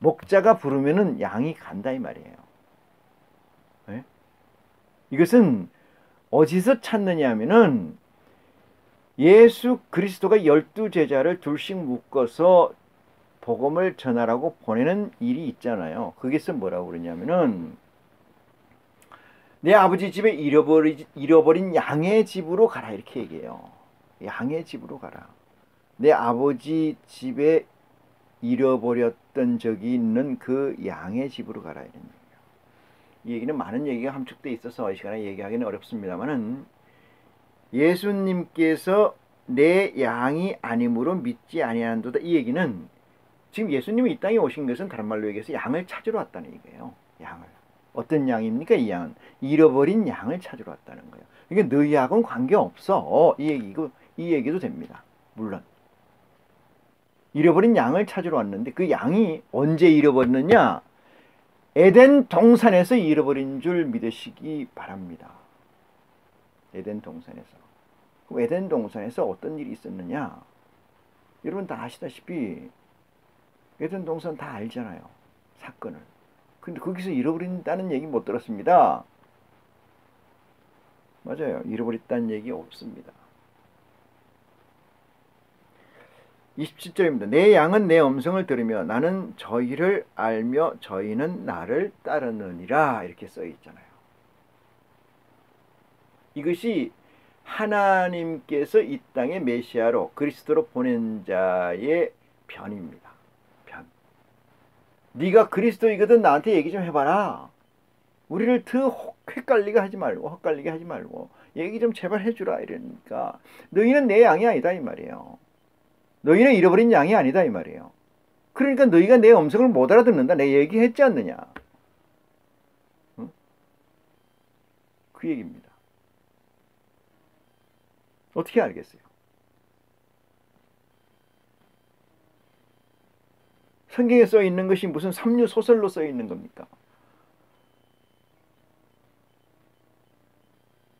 목자가 부르면은 양이 간다 이 말이에요. 네? 이것은 어디서 찾느냐 하면은 예수 그리스도가 12제자를 둘씩 묶어서 복음을 전하라고 보내는 일이 있잖아요. 거기서 뭐라고 그러냐면은 내 아버지 집에 잃어버린 양의 집으로 가라 이렇게 얘기해요. 양의 집으로 가라. 내 아버지 집에 잃어버렸던 적이 있는 그 양의 집으로 가라 이런 얘기예요. 이 얘기는 많은 얘기가 함축되어 있어서 이 시간에 얘기하기는 어렵습니다만은 예수님께서 내 양이 아님으로 믿지 아니한도다 이 얘기는 지금 예수님이 이 땅에 오신 것은 다른 말로 얘기해서 양을 찾으러 왔다는 얘기예요. 양을. 어떤 양입니까? 이 양은 잃어버린 양을 찾으러 왔다는 거예요. 이게 너희하고는 관계없어. 이 얘기도 됩니다. 물론 잃어버린 양을 찾으러 왔는데 그 양이 언제 잃어버렸느냐? 에덴 동산에서 잃어버린 줄 믿으시기 바랍니다. 에덴 동산에서. 그럼 에덴 동산에서 어떤 일이 있었느냐? 여러분 다 아시다시피 에덴 동산 다 알잖아요. 사건을. 근데 거기서 잃어버린다는 얘기 못 들었습니다. 맞아요. 잃어버렸다는 얘기 없습니다. 27절입니다. 내 양은 내 음성을 들으며 나는 저희를 알며 저희는 나를 따르느니라 이렇게 써 있잖아요. 이것이 하나님께서 이 땅에 메시아로 그리스도로 보낸 자의 변입니다. 변. 네가 그리스도이거든 나한테 얘기 좀 해봐라. 우리를 더 헷갈리게 하지 말고 얘기 좀 제발 해주라 이러니까 너희는 내 양이 아니다 이 말이에요. 너희는 잃어버린 양이 아니다 이 말이에요. 그러니까 너희가 내 음성을 못 알아듣는다. 내가 얘기했지 않느냐. 응? 그 얘기입니다. 어떻게 알겠어요? 성경에 써 있는 것이 무슨 삼류 소설로 써 있는 겁니까?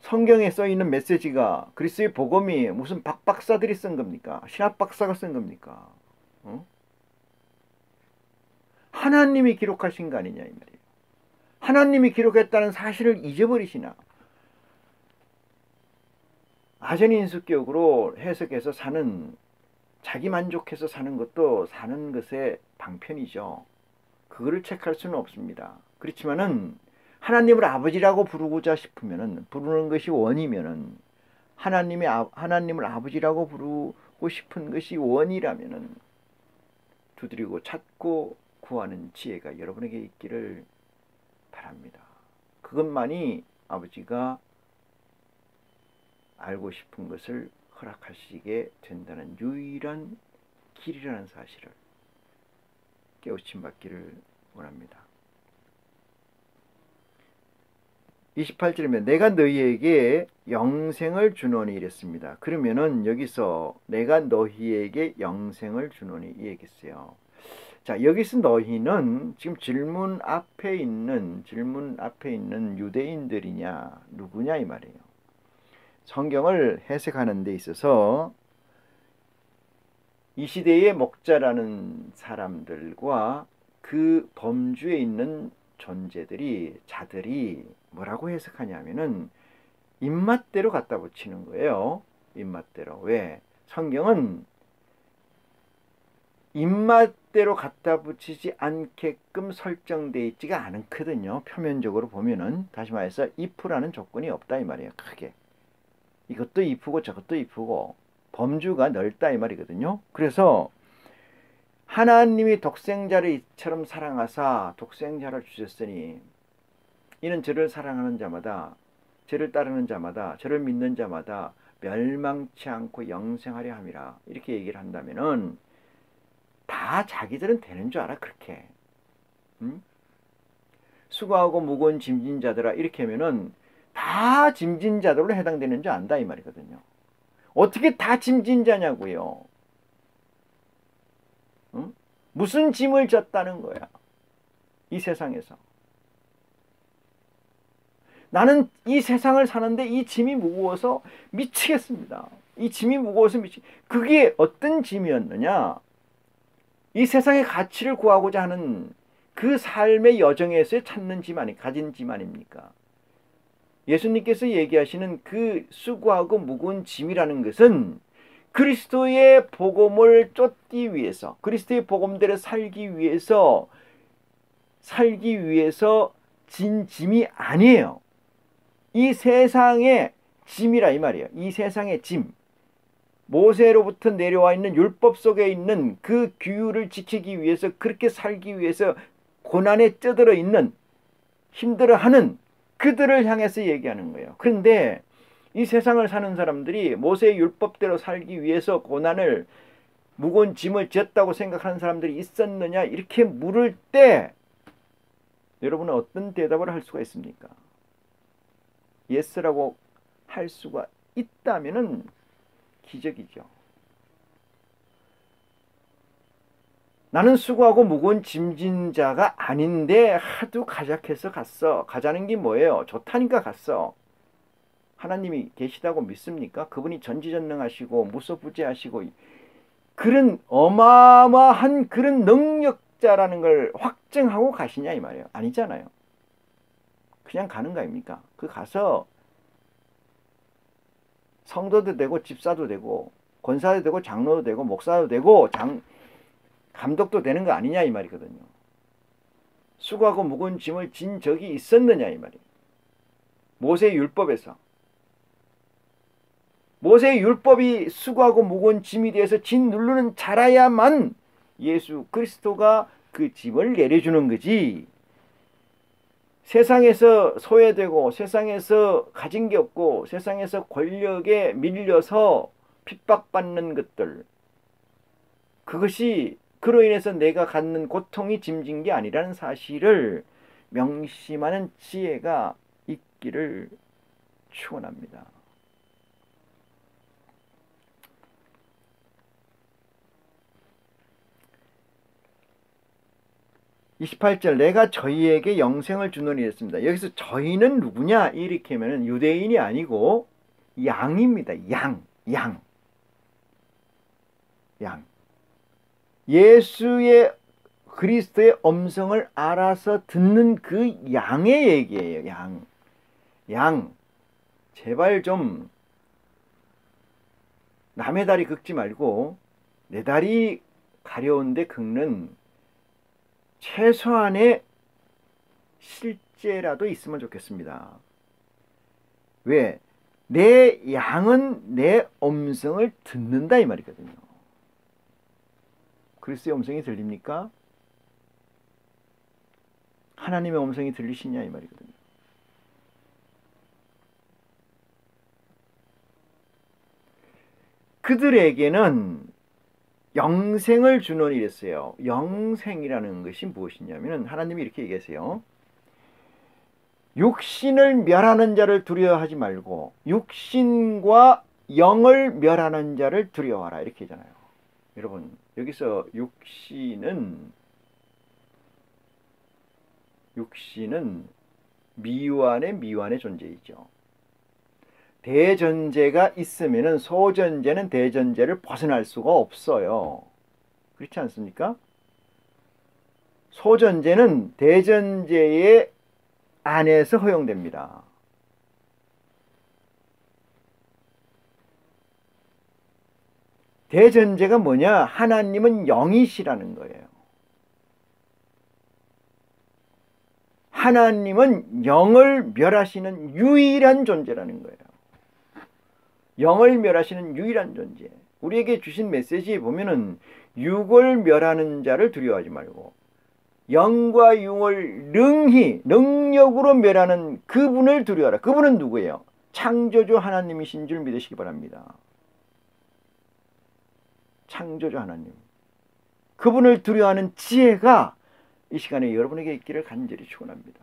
성경에 써 있는 메시지가 그리스도의 복음이 무슨 박박사들이 쓴 겁니까? 신학 박사가 쓴 겁니까? 어? 하나님이 기록하신 거 아니냐 이 말이에요. 하나님이 기록했다는 사실을 잊어버리시나? 아전인수격으로 해석해서 사는 자기 만족해서 사는 것도 사는 것의 방편이죠. 그거를 체크할 수는 없습니다. 그렇지만은 하나님을 아버지라고 부르고자 싶으면은 부르는 것이 원이면은 하나님을 아버지라고 부르고 싶은 것이 원이라면은 두드리고 찾고 구하는 지혜가 여러분에게 있기를 바랍니다. 그것만이 아버지가 알고 싶은 것을 허락하시게 된다는 유일한 길이라는 사실을 깨우침 받기를 원합니다. 28절이면 내가 너희에게 영생을 주노니 이랬습니다. 그러면은 여기서 내가 너희에게 영생을 주노니 이 얘기했어요. 자, 여기서 너희는 지금 질문 앞에 있는 유대인들이냐 누구냐 이 말이에요. 성경을 해석하는 데 있어서 이 시대의 목자라는 사람들과 그 범주에 있는 자들이 뭐라고 해석하냐면은 입맛대로 갖다 붙이는 거예요. 입맛대로. 왜? 성경은 입맛대로 갖다 붙이지 않게끔 설정되어 있지가 않거든요. 표면적으로 보면은 다시 말해서 if라는 조건이 없다 이 말이에요. 크게. 이것도 if고 저것도 if고 범주가 넓다 이 말이거든요. 그래서 하나님이 독생자를 이처럼 사랑하사 독생자를 주셨으니 이는 저를 사랑하는 자마다 저를 따르는 자마다 저를 믿는 자마다 멸망치 않고 영생하려 함이라 이렇게 얘기를 한다면은 다 자기들은 되는 줄 알아 그렇게. 응? 수고하고 무거운 짐진 자들아 이렇게 하면은 다 짐진 자들로 해당되는 줄 안다 이 말이거든요. 어떻게 다 짐진 자냐고요. 응? 무슨 짐을 졌다는 거야. 이 세상에서. 나는 이 세상을 사는데 이 짐이 무거워서 미치겠습니다. 이 짐이 무거워서 그게 어떤 짐이었느냐. 이 세상의 가치를 구하고자 하는 그 삶의 여정에서 찾는 짐 아니, 가진 짐 아닙니까? 예수님께서 얘기하시는 그 수고하고 무거운 짐이라는 것은 그리스도의 복음을 쫓기 위해서, 그리스도의 복음대로 살기 위해서 진 짐이 아니에요. 이 세상의 짐이라 이 말이에요. 이 세상의 짐. 모세로부터 내려와 있는 율법 속에 있는 그 규율을 지키기 위해서, 그렇게 살기 위해서 고난에 쩌들어 있는, 힘들어하는 그들을 향해서 얘기하는 거예요. 그런데 이 세상을 사는 사람들이 모세의 율법대로 살기 위해서 고난을, 무거운 짐을 졌다고 생각하는 사람들이 있었느냐, 이렇게 물을 때 여러분은 어떤 대답을 할 수가 있습니까? 예스라고 할 수가 있다면은 기적이죠. 나는 수고하고 무거운 짐진 자가 아닌데 하도 가작해서 갔어. 가자는 게 뭐예요? 좋다니까 갔어. 하나님이 계시다고 믿습니까? 그분이 전지전능하시고 무소부재하시고 그런 어마어마한 그런 능력자라는 걸 확증하고 가시냐 이 말이에요. 아니잖아요. 그냥 가는 거 아닙니까? 그 가서 성도도 되고 집사도 되고 권사도 되고 장로도 되고 목사도 되고 감독도 되는 거 아니냐 이 말이거든요. 수고하고 무거운 짐을 진 적이 있었느냐 이 말이에요. 모세의 율법에서. 모세의 율법이 수고하고 무거운 짐이 되어서 진 누르는 자라야만 예수 그리스도가 그 짐을 내려주는 거지. 세상에서 소외되고 세상에서 가진 게 없고 세상에서 권력에 밀려서 핍박받는 것들, 그것이 그로 인해서 내가 갖는 고통이 짐진 게 아니라는 사실을 명심하는 지혜가 있기를 축원합니다. 28절 내가 저희에게 영생을 주노니 했습니다. 여기서 저희는 누구냐 이렇게 하면 유대인이 아니고 양입니다. 양. 예수의 그리스도의 음성을 알아서 듣는 그 양의 얘기예요. 양. 제발 좀 남의 다리 긁지 말고 내 다리 가려운데 긁는 최소한의 실제라도 있으면 좋겠습니다. 왜? 내 양은 내 음성을 듣는다 이 말이거든요. 그리스도의 음성이 들립니까? 하나님의 음성이 들리시냐 이 말이거든요. 그들에게는 영생을 주노니 이랬어요. 영생이라는 것이 무엇이냐면 하나님이 이렇게 얘기하세요. 육신을 멸하는 자를 두려워하지 말고 육신과 영을 멸하는 자를 두려워하라 이렇게 하잖아요. 여러분 여기서 육신은 미완의 존재이죠. 대전제가 있으면 소전제는 대전제를 벗어날 수가 없어요. 그렇지 않습니까? 소전제는 대전제의 안에서 허용됩니다. 대전제가 뭐냐? 하나님은 영이시라는 거예요. 하나님은 영을 멸하시는 유일한 존재라는 거예요. 영을 멸하시는 유일한 존재. 우리에게 주신 메시지에 보면은 육을 멸하는 자를 두려워하지 말고 영과 육을 능력으로 멸하는 그분을 두려워하라. 그분은 누구예요? 창조주 하나님이신 줄 믿으시기 바랍니다. 창조주 하나님. 그분을 두려워하는 지혜가 이 시간에 여러분에게 있기를 간절히 축원합니다.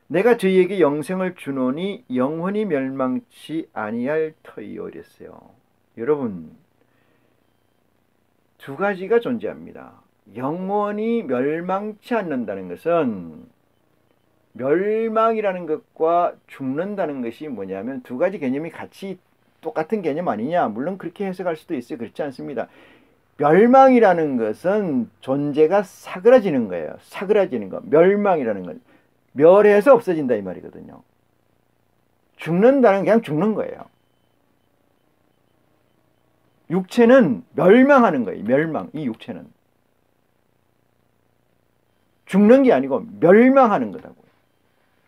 내가 저희에게 영생을 주노니 영원히 멸망치 아니할 터이요 이랬어요. 여러분 두 가지가 존재합니다. 영원히 멸망치 않는다는 것은 멸망이라는 것과 죽는다는 것이 뭐냐면 두 가지 개념이 같이 똑같은 개념 아니냐? 물론 그렇게 해석할 수도 있어요. 그렇지 않습니다. 멸망이라는 것은 존재가 사그라지는 거예요. 사그라지는 거. 멸망이라는 건 멸해서 없어진다 이 말이거든요. 죽는다는 게 그냥 죽는 거예요. 육체는 멸망하는 거예요. 멸망. 이 육체는 죽는 게 아니고 멸망하는 거다고요.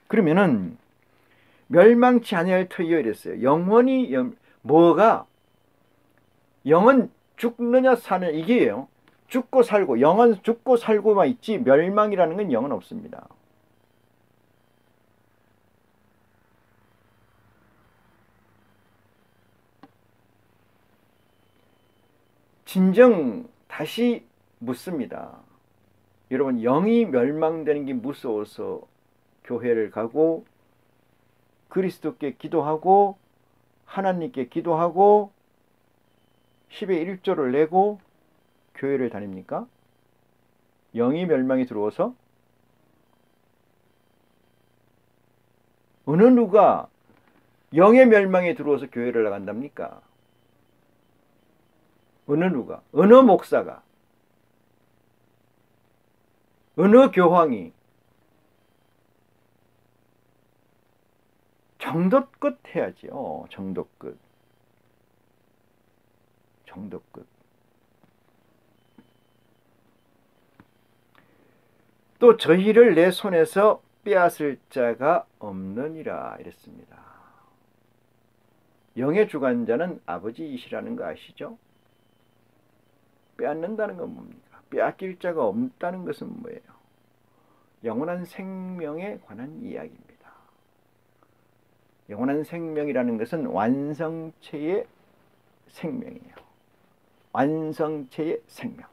그러면은 멸망치 아니할 터이여 이랬어요. 영원히 뭐가 영은 죽느냐 사느냐 이게요. 죽고 살고 영은 죽고 살고만 있지 멸망이라는 건 영은 없습니다. 진정 다시 묻습니다. 여러분 영이 멸망되는 게 무서워서 교회를 가고 그리스도께 기도하고 하나님께 기도하고 10의 1조를 내고 교회를 다닙니까? 영이 멸망이 들어와서? 어느 누가 영의 멸망이 들어와서 교회를 나간답니까? 어느 누가? 어느 목사가? 어느 교황이? 정도껏 해야지요. 정도껏. 정도껏. 또 저희를 내 손에서 빼앗을 자가 없느니라 이랬습니다. 영의 주관자는 아버지이시라는 거 아시죠? 빼앗는다는 건 뭡니까? 빼앗길 자가 없다는 것은 뭐예요? 영원한 생명에 관한 이야기입니다. 영원한 생명이라는 것은 완성체의 생명이에요. 완성체의 생명.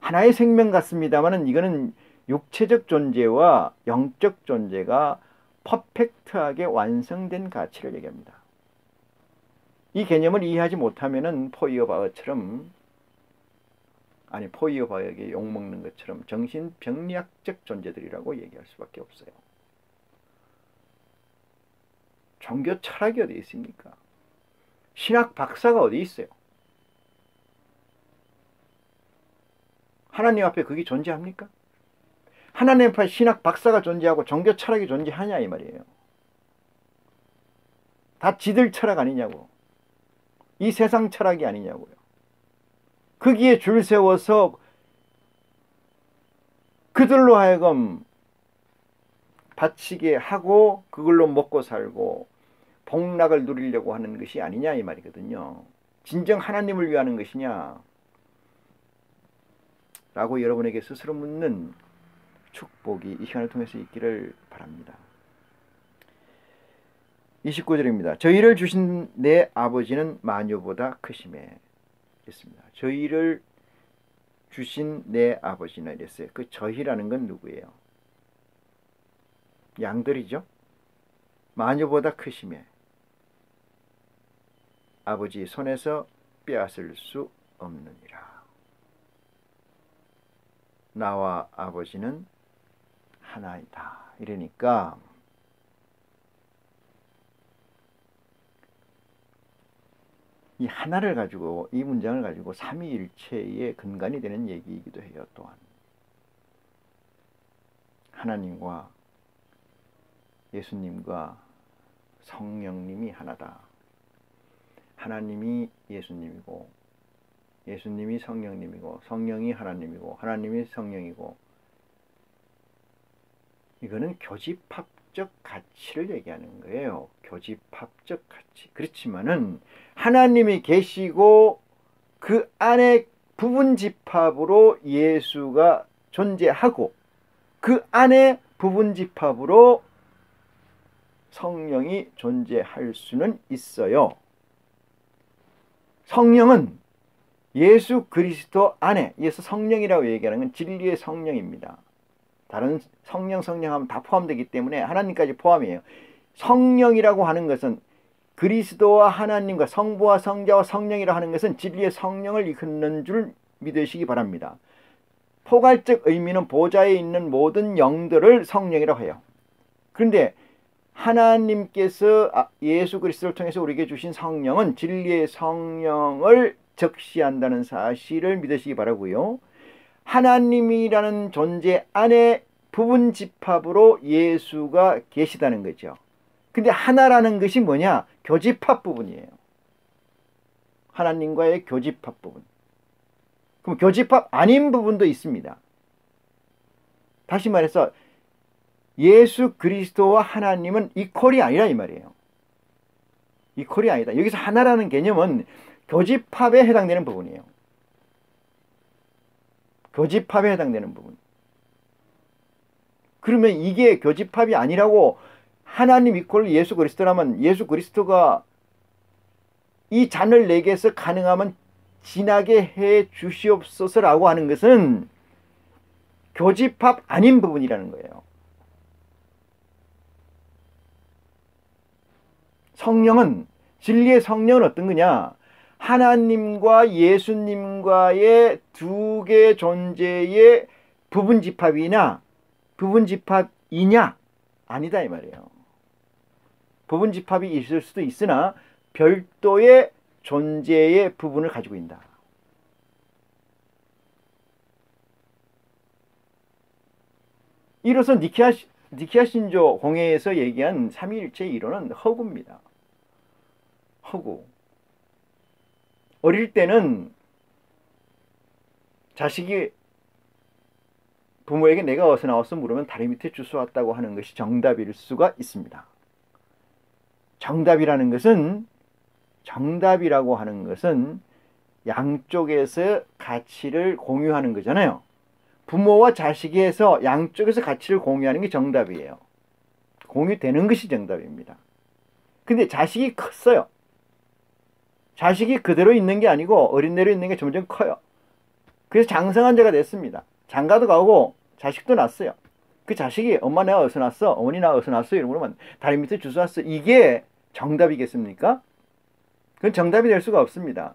하나의 생명 같습니다만 이거는 육체적 존재와 영적 존재가 퍼펙트하게 완성된 가치를 얘기합니다. 이 개념을 이해하지 못하면 포이어바흐처럼 포이어바흐에게 욕먹는 것처럼 정신병리학적 존재들이라고 얘기할 수밖에 없어요. 종교 철학이 어디 있습니까? 신학 박사가 어디 있어요? 하나님 앞에 그게 존재합니까? 하나님 앞에 신학 박사가 존재하고 종교 철학이 존재하냐 이 말이에요. 다 지들 철학 아니냐고. 이 세상 철학이 아니냐고요. 거기에 줄 세워서 그들로 하여금 바치게 하고 그걸로 먹고 살고 복락을 누리려고 하는 것이 아니냐 이 말이거든요. 진정 하나님을 위하는 것이냐 라고 여러분에게 스스로 묻는 축복이 이 시간을 통해서 있기를 바랍니다. 29절입니다. 저희를 주신 내 아버지는 마녀보다 크심에 있습니다. 저희를 주신 내 아버지는 이랬어요. 그 저희라는 건 누구예요? 양들이죠. 마녀보다 크심에 아버지 손에서 빼앗을 수 없느니라. 나와 아버지는 하나이다. 이러니까 이 하나를 가지고 이 문장을 가지고 삼위일체의 근간이 되는 얘기이기도 해요. 또한 하나님과 예수님과 성령님이 하나다. 하나님이 예수님이고 예수님이 성령님이고 성령이 하나님이고 하나님이 성령이고 이거는 교집합적 가치를 얘기하는 거예요. 교집합적 가치. 그렇지만은 하나님이 계시고 그 안에 부분 집합으로 예수가 존재하고 그 안에 부분 집합으로 성령이 존재할 수는 있어요. 성령은 예수 그리스도 안에, 예수 성령이라고 얘기하는 건 진리의 성령입니다. 다른 성령 하면 다 포함되기 때문에 하나님까지 포함이에요. 성령이라고 하는 것은 그리스도와 하나님과 성부와 성자와 성령이라고 하는 것은 진리의 성령을 이끄는 줄 믿으시기 바랍니다. 포괄적 의미는 보좌에 있는 모든 영들을 성령이라고 해요. 그런데 하나님께서 예수 그리스도를 통해서 우리에게 주신 성령은 진리의 성령을 적시한다는 사실을 믿으시기 바라고요. 하나님이라는 존재 안에 부분 집합으로 예수가 계시다는 거죠. 근데 하나라는 것이 뭐냐? 교집합 부분이에요. 하나님과의 교집합 부분. 그럼 교집합 아닌 부분도 있습니다. 다시 말해서 예수 그리스도와 하나님은 이퀄이 아니라 이 말이에요. 이퀄이 아니다. 여기서 하나라는 개념은 교집합에 해당되는 부분이에요. 교집합에 해당되는 부분. 그러면 이게 교집합이 아니라고 하나님 이퀄 예수 그리스도라면 예수 그리스도가 이 잔을 내게서 가능하면 지나게 해 주시옵소서라고 하는 것은 교집합 아닌 부분이라는 거예요. 성령은, 진리의 성령은 어떤 거냐? 하나님과 예수님과의 두 개의 존재의 부분 집합이냐 아니다 이 말이에요. 부분 집합이 있을 수도 있으나 별도의 존재의 부분을 가지고 있다. 이로써 니케아 신조 공회에서 얘기한 삼위일체 이론은 허구입니다. 허구. 어릴 때는 자식이 부모에게 내가 어디서 나왔어 물으면 다리 밑에 주워 왔다고 하는 것이 정답일 수가 있습니다. 정답이라고 하는 것은 양쪽에서 가치를 공유하는 거잖아요. 부모와 자식에서 양쪽에서 가치를 공유하는 게 정답이에요. 공유되는 것이 정답입니다. 근데 자식이 컸어요. 자식이 그대로 있는 게 아니고 어린 대로 있는 게 점점 커요. 그래서 장성한 자가 됐습니다. 장가도 가고 자식도 낳았어요. 그 자식이 엄마 내가 어디서 났어? 어머니 나 어디서 났어? 이러면 그러면 다리 밑에 주워 왔어. 이게 정답이겠습니까? 그건 정답이 될 수가 없습니다.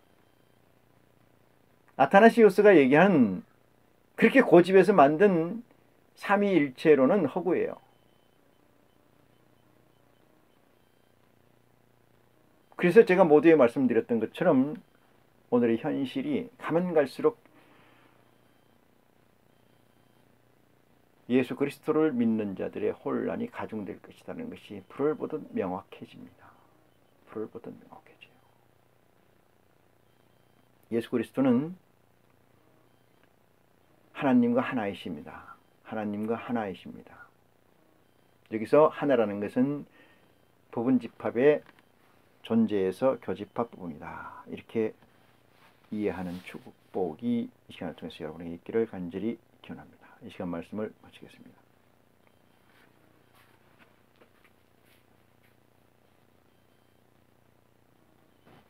아타나시우스가 얘기한 그렇게 고집해서 만든 삼위일체로는 허구예요. 그래서 제가 모두에 말씀드렸던 것처럼 오늘의 현실이 가면 갈수록 예수 그리스도를 믿는 자들의 혼란이 가중될 것이라는 것이 불을 보듯 명확해집니다. 불을 보듯 명확해져요. 예수 그리스도는 하나님과 하나이십니다. 하나님과 하나이십니다. 여기서 하나라는 것은 부분 집합의 존재에서 교집합 부분이다. 이렇게 이해하는 축복이 이 시간을 통해서 여러분에게 있기를 간절히 기원합니다. 이 시간 말씀을 마치겠습니다.